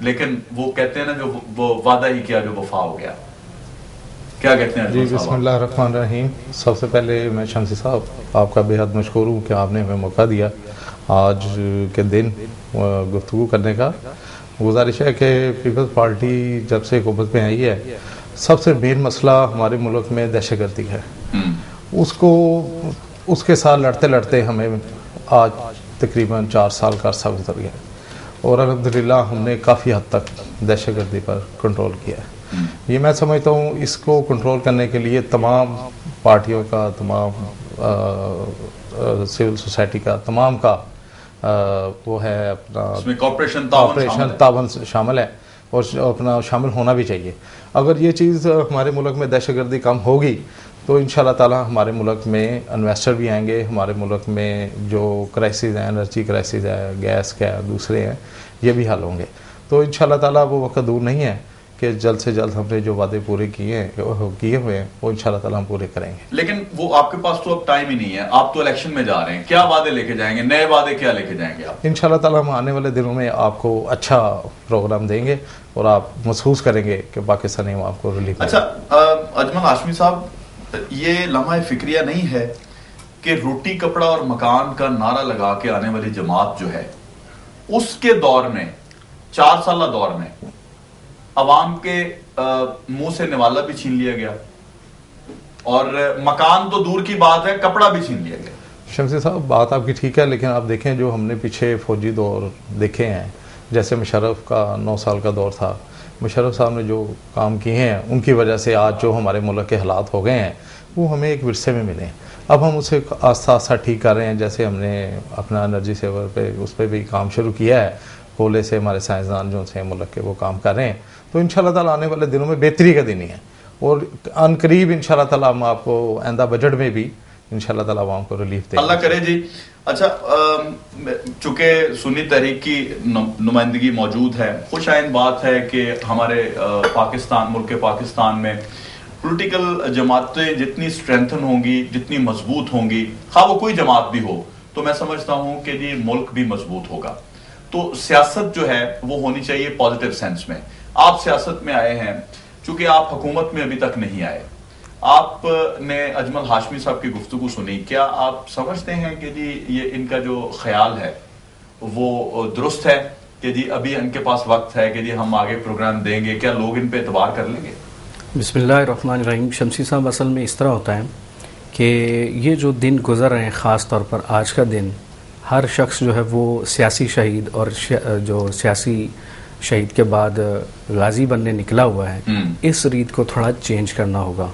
لیکن وہ کہتے ہیں نا جو وہ وعدہ ہی کیا جو وفا ہو گیا. کیا کہتے ہیں؟ جی بسم اللہ الرحمن الرحیم. سب سے پہلے میں شمسی صاحب آپ کا بے حد مشکور ہوں کہ آپ نے ہمیں موقع دیا آج کے دن گفتگو کرنے کا. گزارش ہے کہ پیپلز پارٹی جب سے حکومت میں آئی ہے سب سے مین مسئلہ ہمارے ملک میں دہشت گردی ہے. اس کے ساتھ لڑتے لڑتے ہمیں آج تقریباً 4 سال کا عرصہ گزر گیا اور الحمدللہ ہم نے کافی حد تک دہشت گردی پر کنٹرول کیا ہے. یہ میں سمجھتا ہوں اس کو کنٹرول کرنے کے لیے تمام پارٹیوں کا، تمام سول سوسائٹی کا، تمام کا وہ ہے اپنا کوآپریشن تعاون شامل ہے اور اپنا شامل ہونا بھی چاہیے. اگر یہ چیز ہمارے ملک میں دہشت گردی کم ہوگی تو انشاءاللہ تعالی ہمارے ملک میں انویسٹر بھی آئیں گے. ہمارے ملک میں جو کرائسز ہیں، انرجی کرائسز ہے، گیس کا دوسرے ہیں، یہ بھی حل ہوں گے. تو انشاءاللہ تعالی وہ وقت دور نہیں ہے کہ جلد سے جلد ہم نے جو وعدے پورے کیے ہوئے ہیں وہ انشاءاللہ تعالی ہم پورے کریں گے. لیکن وہ آپ کے پاس تو اب ٹائم ہی نہیں ہے، آپ تو الیکشن میں جا رہے ہیں. کیا وعدے لے کے جائیں گے؟ نئے وعدے کیا لے کے جائیں گے آپ؟ انشاءاللہ تعالی ہم آنے والے دنوں میں آپ کو اچھا پروگرام دیں گے اور آپ محسوس کریں گے کہ پاکستانی عوام کو ریلیف. اچھا اجمل ہاشمی صاحب، یہ لمحہ فکریہ نہیں ہے کہ روٹی کپڑا اور مکان کا نعرہ لگا کے آنے والی جماعت جو ہے اس کے دور میں 4 سالہ دور میں عوام کے منہ سے نوالا بھی چھین لیا گیا اور مکان تو دور کی بات ہے، کپڑا بھی چھین لیا گیا. شمسی صاحب بات آپ کی ٹھیک ہے، لیکن آپ دیکھیں جو ہم نے پیچھے فوجی دور دیکھے ہیں، جیسے مشرف کا 9 سال کا دور تھا، مشرف صاحب نے جو کام کیے ہیں ان کی وجہ سے آج جو ہمارے ملک کے حالات ہو گئے ہیں وہ ہمیں ایک ورثے میں ملے ہیں. اب ہم اسے آستہ آستہ ٹھیک کر رہے ہیں. جیسے ہم نے اپنا انرجی سیور پہ اس پہ بھی کام شروع کیا ہے، کولے سے ہمارے سائنسدان جو سے ملک کے وہ کام کر رہے ہیں. تو انشاءاللہ تعالی آنے والے دنوں میں بہتری کا دن ہی ہے اور ان قریب انشاءاللہ تعالی ہم آپ کو آئندہ بجٹ میں بھی انشاءاللہ تعالی عوام کو ریلیف دیں. اللہ کرے جی. اچھا چونکہ سنی تحریک کی نمائندگی موجود ہے، خوش آئند بات ہے کہ ہمارے پاکستان، ملک پاکستان میں پولیٹیکل جماعتیں جتنی اسٹرینتھن ہوں گی، جتنی مضبوط ہوں گی، خواہ وہ کوئی جماعت بھی ہو، تو میں سمجھتا ہوں کہ جی ملک بھی مضبوط ہوگا. تو سیاست جو ہے وہ ہونی چاہیے پازیٹیو سینس میں. آپ سیاست میں آئے ہیں، چونکہ آپ حکومت میں ابھی تک نہیں آئے. آپ نے اجمل ہاشمی صاحب کی گفتگو سنی، کیا آپ سمجھتے ہیں کہ جی یہ ان کا جو خیال ہے وہ درست ہے کہ جی ابھی ان کے پاس وقت ہے کہ جی ہم آگے پروگرام دیں گے؟ کیا لوگ ان پہ اعتبار کر لیں گے؟ بسم اللہ الرحمن الرحیم. شمسی صاحب اصل میں اس طرح ہوتا ہے کہ یہ جو دن گزر رہے ہیں، خاص طور پر آج کا دن، ہر شخص جو ہے وہ سیاسی شہید اور جو سیاسی شہید کے بعد غازی بننے نکلا ہوا ہے، اس ریت کو تھوڑا چینج کرنا ہوگا.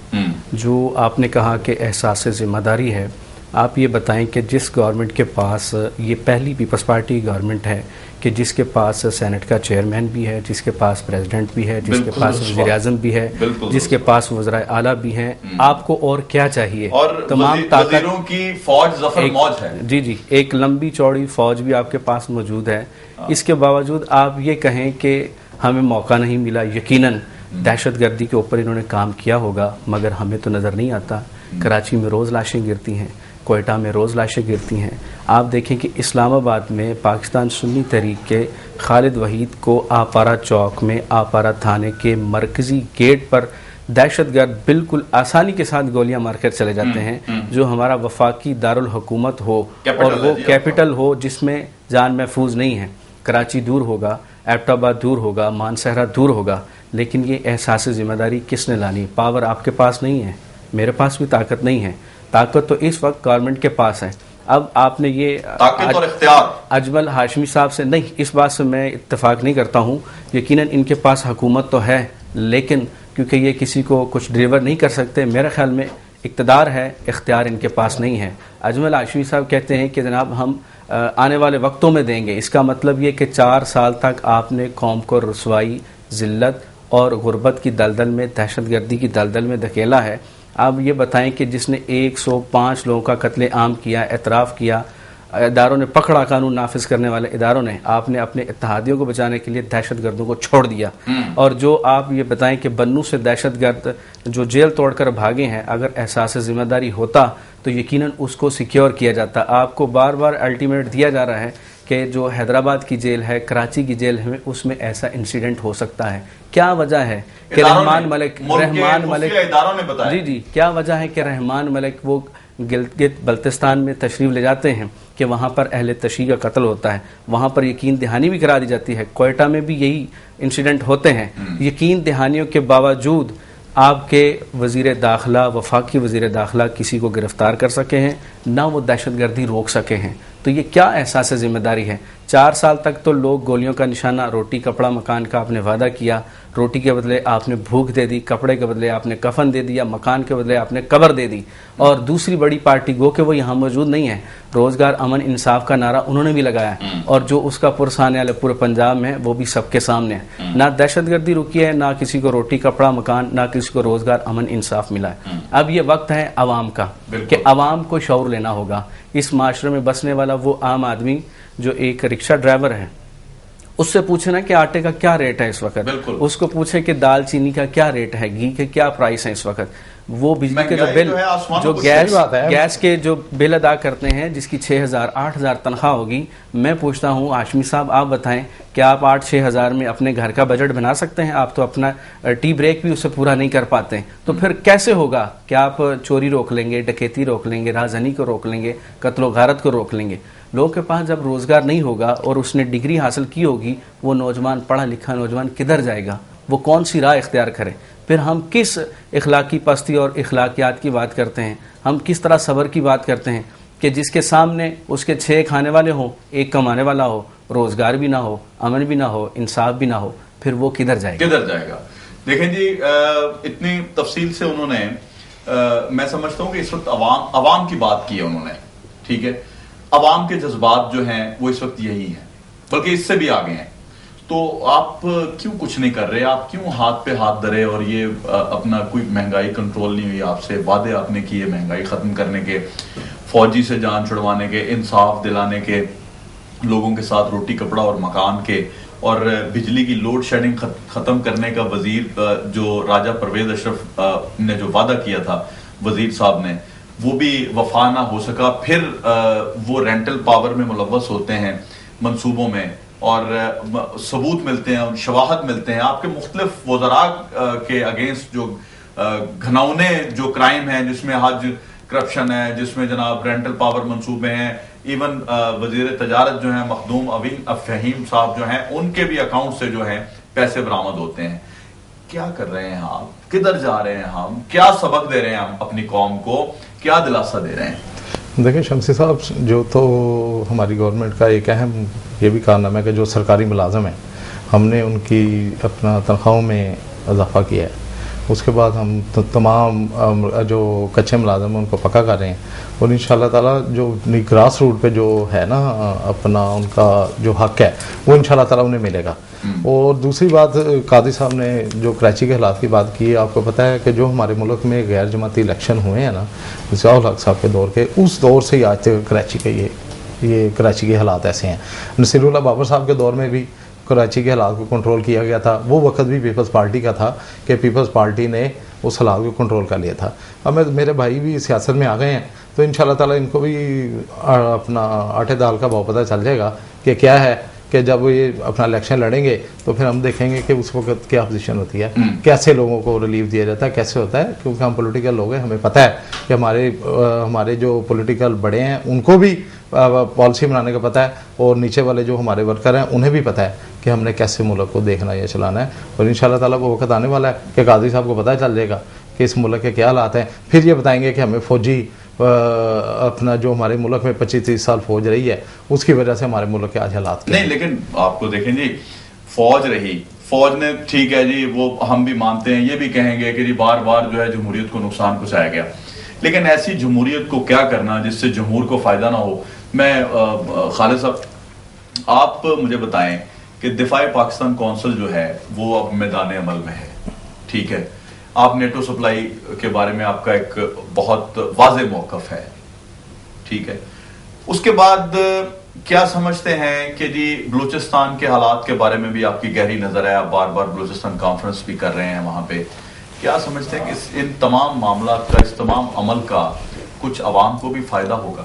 جو آپ نے کہا کہ احساس ذمہ داری ہے، آپ یہ بتائیں کہ جس گورنمنٹ کے پاس، یہ پہلی پیپلز پارٹی گورنمنٹ ہے کہ جس کے پاس سینٹ کا چیئرمین بھی ہے، جس کے پاس پریزیڈنٹ بھی ہے، جس کے پاس وزیر اعظم بھی ہے، جس کے پاس وزرائے اعلیٰ بھی ہیں، آپ کو اور کیا چاہیے؟ اور تمام وزیروں کی فوج ظفر موج ہے. جی جی، ایک لمبی چوڑی فوج بھی آپ کے پاس موجود ہے. اس کے باوجود آپ یہ کہیں کہ ہمیں موقع نہیں ملا. یقیناً دہشت گردی کے اوپر انہوں نے کام کیا ہوگا، مگر ہمیں تو نظر نہیں آتا. کراچی میں روز لاشیں گرتی ہیں، کوئٹہ میں روز لاشیں گرتی ہیں. آپ دیکھیں کہ اسلام آباد میں پاکستان سنی تحریک کے خالد وحید کو آپارہ چوک میں، آپارہ تھانے کے مرکزی گیٹ پر دہشت گرد بالکل آسانی کے ساتھ گولیاں مار کر چلے جاتے ہیں. جو ہمارا وفاقی دارالحکومت ہو اور وہ کیپٹل ہو جس میں جان محفوظ نہیں ہے. کراچی دور ہوگا، ایبٹ آباد دور ہوگا، مانسہرہ دور ہوگا، لیکن یہ احساس ذمہ داری کس نے لانی؟ پاور آپ کے پاس نہیں ہے، میرے پاس بھی طاقت نہیں ہے. طاقت تو اس وقت گورنمنٹ کے پاس ہے. اب آپ نے یہ طاقت اور اختیار اجمل ہاشمی صاحب سے نہیں، اس بات سے میں اتفاق نہیں کرتا ہوں. یقیناً ان کے پاس حکومت تو ہے، لیکن کیونکہ یہ کسی کو کچھ ڈیلیور نہیں کر سکتے، میرے خیال میں اقتدار ہے، اختیار ان کے پاس نہیں ہے. اجمل ہاشمی صاحب کہتے ہیں کہ جناب ہم آنے والے وقتوں میں دیں گے. اس کا مطلب یہ کہ 4 سال تک آپ نے قوم کو رسوائی، ذلت اور غربت کی دلدل میں، دہشت گردی کی دلدل میں دھکیلا ہے. آپ یہ بتائیں کہ جس نے 105 لوگوں کا قتل عام کیا، اعتراف کیا، اداروں نے پکڑا، قانون نافذ کرنے والے اداروں نے، آپ نے اپنے اتحادیوں کو بچانے کے لیے دہشت گردوں کو چھوڑ دیا. اور جو آپ یہ بتائیں کہ بنو سے دہشت گرد جو جیل توڑ کر بھاگے ہیں، اگر احساس ذمہ داری ہوتا تو یقیناً اس کو سیکیور کیا جاتا. آپ کو بار بار الٹیمیٹ دیا جا رہا ہے کہ جو حیدرآباد کی جیل ہے، کراچی کی جیل ہے، اس میں ایسا انسیڈنٹ ہو سکتا ہے؟ کیا وجہ ہے کہ رحمان ملک اداروں نے بتایا جی کیا وجہ ہے کہ رحمان ملک وہ گلگت بلتستان میں تشریف لے جاتے ہیں کہ وہاں پر اہل تشیع کا قتل ہوتا ہے، وہاں پر یقین دہانی بھی کرا دی جاتی ہے، کوئٹہ میں بھی یہی انسیڈنٹ ہوتے ہیں، یقین دہانیوں کے باوجود آپ کے وزیر داخلہ، وفاقی وزیر داخلہ کسی کو گرفتار کر سکے ہیں، نہ وہ دہشت گردی روک سکے ہیں؟ تو یہ کیا احساس ذمہ داری ہے؟ 4 سال تک تو لوگ گولیوں کا نشانہ، روٹی کپڑا مکان کا آپ نے وعدہ کیا، روٹی کے بدلے آپ نے بھوک دے دی، کپڑے کے بدلے آپ نے کفن دے دیا، مکان کے بدلے آپ نے قبر دے دی، اور دوسری بڑی پارٹی گو کہ وہ یہاں موجود نہیں ہے، روزگار امن انصاف کا نعرہ انہوں نے بھی لگایا ہے، اور جو اس کا پرسان ہے پورے پنجاب میں وہ بھی سب کے سامنے ہے، نہ دہشت گردی رکی ہے، نہ کسی کو روٹی کپڑا مکان، نہ کسی کو روزگار امن انصاف ملا ہے۔ اب یہ وقت ہے عوام کا کہ عوام کو شعور لینا ہوگا۔ اس معاشرے میں بسنے والا وہ عام آدمی جو ایک رکشہ ڈرائیور ہے، اس سے پوچھے نا کہ آٹے کا کیا ریٹ ہے اس وقت، اس کو پوچھے کہ دال چینی کا کیا ریٹ ہے، گھی کے کیا پرائس ہیں اس وقت، وہ بجلی کے جو بل، جو گیس کے جو بل ادا کرتے ہیں جس کی 6,000 8,000 تنخواہ ہوگی، میں پوچھتا ہوں ہاشمی صاحب آپ بتائیں کیا آپ 8-6 ہزار میں اپنے گھر کا بجٹ بنا سکتے ہیں؟ آپ تو اپنا ٹی بریک بھی اسے پورا نہیں کر پاتے، تو پھر کیسے ہوگا کہ آپ چوری روک لیں گے، ڈکیتی روک لیں گے، رازنی کو روک لیں گے، قتل و غارت کو روک لیں گے؟ لوگوں کے پاس جب روزگار نہیں ہوگا اور اس نے ڈگری حاصل کی ہوگی، وہ نوجوان، پڑھا لکھا نوجوان کدھر جائے گا؟ وہ کون سی راہ اختیار کرے؟ پھر ہم کس اخلاقی پستی اور اخلاقیات کی بات کرتے ہیں؟ ہم کس طرح صبر کی بات کرتے ہیں کہ جس کے سامنے اس کے 6 کھانے والے ہوں، 1 کمانے والا ہو، روزگار بھی نہ ہو، امن بھی نہ ہو، انصاف بھی نہ ہو، پھر وہ کدھر جائے گا؟ دیکھیں جی، اتنی تفصیل سے انہوں نے، میں سمجھتا ہوں کہ اس وقت عوام کی بات کی ہے انہوں نے، ٹھیک ہے، عوام کے جذبات جو ہیں وہ اس وقت یہی ہیں، بلکہ اس سے بھی آگے ہیں، تو آپ کیوں کچھ نہیں کر رہے؟ آپ کیوں ہاتھ پہ ہاتھ دھرے اور یہ اپنا کوئی مہنگائی کنٹرول نہیں ہوئی؟ آپ سے وعدے آپ نے کیے مہنگائی ختم کرنے کے، فوجی سے جان چھڑوانے کے، انصاف دلانے کے، لوگوں کے ساتھ روٹی کپڑا اور مکان کے، اور بجلی کی لوڈ شیڈنگ ختم کرنے کا وزیر جو راجہ پرویز اشرف نے جو وعدہ کیا تھا وزیر صاحب نے، وہ بھی وفا نہ ہو سکا۔ پھر وہ رینٹل پاور میں ملوث ہوتے ہیں منصوبوں میں، اور ثبوت ملتے ہیں، شواہد ملتے ہیں آپ کے مختلف وزراء کے اگینسٹ، جو گھناؤنے جو کرائم ہیں، جس میں حج کرپشن ہے، جس میں جناب رینٹل پاور منصوبے ہیں، ایون وزیر تجارت جو ہیں مخدوم فہیم صاحب جو ہیں، ان کے بھی اکاؤنٹ سے جو ہیں پیسے برآمد ہوتے ہیں۔ کیا کر رہے ہیں آپ؟ کدھر جا رہے ہیں ہم؟ کیا سبق دے رہے ہیں ہم اپنی قوم کو؟ کیا دلاسا دے رہے ہیں؟ دیکھیں شمسی صاحب، جو تو ہماری گورنمنٹ کا ایک اہم یہ بھی کارنامہ ہے کہ جو سرکاری ملازم ہیں ہم نے ان کی اپنا تنخواہوں میں اضافہ کیا ہے، اس کے بعد ہم تمام جو کچے ملازم ہیں ان کو پکا کر رہے ہیں، اور انشاءاللہ تعالیٰ جو گراس روٹ پہ جو ہے نا اپنا ان کا جو حق ہے وہ انشاءاللہ تعالیٰ انہیں ملے گا۔ اور دوسری بات، قاضی صاحب نے جو کراچی کے حالات کی بات کی ہے، آپ کو پتہ ہے کہ جو ہمارے ملک میں غیر جماعتی الیکشن ہوئے ہیں نا ضیاء الحق صاحب کے دور کے، اس دور سے ہی آج تک کراچی کے یہ کراچی کے حالات ایسے ہیں۔ نصیر اللہ بابر صاحب کے دور میں بھی کراچی کے حالات کو کنٹرول کیا گیا تھا، وہ وقت بھی پیپلز پارٹی کا تھا کہ پیپلز پارٹی نے اس حالات کو کنٹرول کر لیا تھا۔ اب میرے بھائی بھی سیاست میں آ گئے ہیں تو انشاءاللہ تعالیٰ ان کو بھی اپنا آٹے دال کا بھاؤ پتہ چل جائے گا کہ کیا ہے، کہ جب یہ اپنا الیکشن لڑیں گے تو پھر ہم دیکھیں گے کہ اس وقت کیا پوزیشن ہوتی ہے، کیسے لوگوں کو ریلیف دیا جاتا ہے، کیسے ہوتا ہے، کیونکہ ہم پولیٹیکل لوگ ہیں، ہمیں پتہ ہے کہ ہمارے جو پولیٹیکل بڑے ہیں ان کو بھی پالیسی بنانے کا پتہ ہے، اور نیچے والے جو ہمارے ورکر ہیں انہیں بھی پتہ ہے کہ ہم نے کیسے ملک کو دیکھنا یا چلانا ہے۔ اور انشاءاللہ تعالیٰ وہ وقت آنے والا ہے کہ قاضی صاحب کو پتہ چل جائے گا کہ اس ملک کے کیا حالات ہیں، پھر یہ بتائیں گے کہ ہمیں فوجی اپنا جو ہمارے ملک میں 25-30 سال فوج رہی ہے اس کی وجہ سے ہمارے ملک کے آج حالات نہیں، لیکن آپ کو دیکھیں جی، فوج رہی، فوج نے ٹھیک ہے جی، وہ ہم بھی مانتے ہیں، یہ بھی کہیں گے کہ جی بار بار جو ہے جمہوریت کو نقصان پہنچایا گیا، لیکن ایسی جمہوریت کو کیا کرنا جس سے جمہور کو فائدہ نہ ہو۔ میں خالد صاحب آپ مجھے بتائیں کہ دفاع پاکستان کونسل جو ہے وہ اب میدان عمل میں ہے، ٹھیک ہے، آپ نیٹو سپلائی کے بارے میں آپ کا ایک بہت واضح موقف ہے، ٹھیک ہے، اس کے بعد کیا سمجھتے ہیں کہ جی بلوچستان کے حالات کے بارے میں بھی آپ کی گہری نظر ہے، آپ بار بار بلوچستان کانفرنس بھی کر رہے ہیں وہاں پہ، کیا سمجھتے ہیں کہ ان تمام معاملات کا، اس تمام عمل کا کچھ عوام کو بھی فائدہ ہوگا؟